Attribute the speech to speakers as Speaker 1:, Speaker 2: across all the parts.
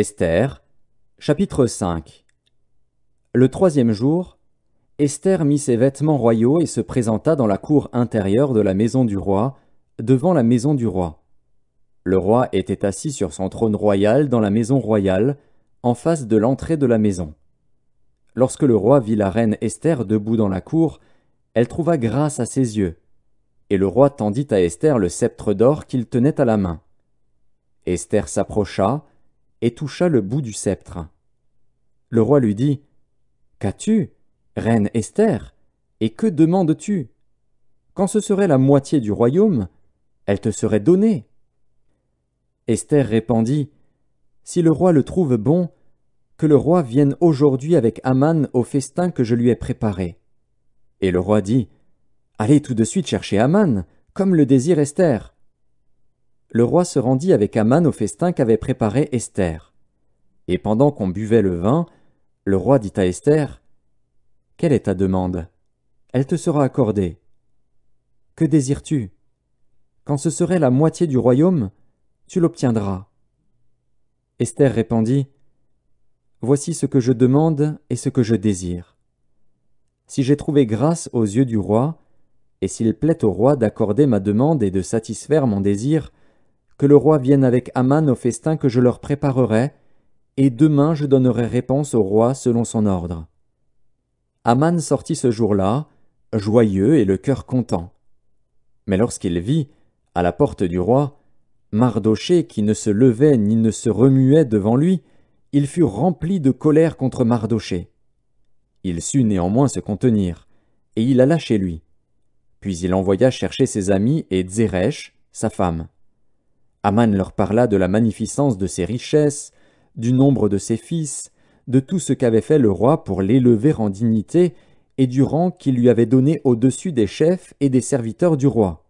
Speaker 1: Esther, chapitre 5. Le troisième jour, Esther mit ses vêtements royaux et se présenta dans la cour intérieure de la maison du roi, devant la maison du roi. Le roi était assis sur son trône royal dans la maison royale, en face de l'entrée de la maison. Lorsque le roi vit la reine Esther debout dans la cour, elle trouva grâce à ses yeux, et le roi tendit à Esther le sceptre d'or qu'il tenait à la main. Esther s'approcha et toucha le bout du sceptre. Le roi lui dit : « Qu'as-tu, reine Esther, et que demandes-tu ? Quand ce serait la moitié du royaume, elle te serait donnée. » Esther répondit : « Si le roi le trouve bon, que le roi vienne aujourd'hui avec Aman au festin que je lui ai préparé. » Et le roi dit : « Allez tout de suite chercher Aman, comme le désire Esther. » Le roi se rendit avec Aman au festin qu'avait préparé Esther. Et pendant qu'on buvait le vin, le roi dit à Esther : « Quelle est ta demande ? Elle te sera accordée. Que désires-tu ? Quand ce serait la moitié du royaume, tu l'obtiendras. » Esther répondit : « Voici ce que je demande et ce que je désire. Si j'ai trouvé grâce aux yeux du roi, et s'il plaît au roi d'accorder ma demande et de satisfaire mon désir, que le roi vienne avec Aman au festin que je leur préparerai, et demain je donnerai réponse au roi selon son ordre. » Aman sortit ce jour-là, joyeux et le cœur content. Mais lorsqu'il vit, à la porte du roi, Mardochée qui ne se levait ni ne se remuait devant lui, il fut rempli de colère contre Mardochée. Il sut néanmoins se contenir, et il alla chez lui. Puis il envoya chercher ses amis et Zeresh, sa femme. Aman leur parla de la magnificence de ses richesses, du nombre de ses fils, de tout ce qu'avait fait le roi pour l'élever en dignité et du rang qu'il lui avait donné au-dessus des chefs et des serviteurs du roi.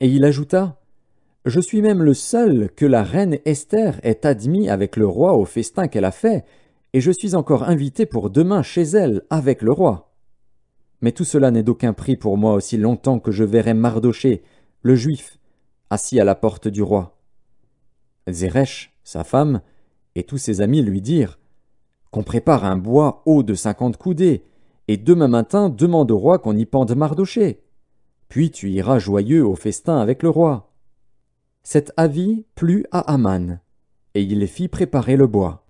Speaker 1: Et il ajouta : « Je suis même le seul que la reine Esther ait admis avec le roi au festin qu'elle a fait, et je suis encore invité pour demain chez elle avec le roi. Mais tout cela n'est d'aucun prix pour moi aussi longtemps que je verrai Mardochée, le juif, assis à la porte du roi. » Zeresh, sa femme, et tous ses amis lui dirent : « Qu'on prépare un bois haut de 50 coudées, et demain matin demande au roi qu'on y pende Mardochée. Puis tu iras joyeux au festin avec le roi. » Cet avis plut à Aman, et il fit préparer le bois.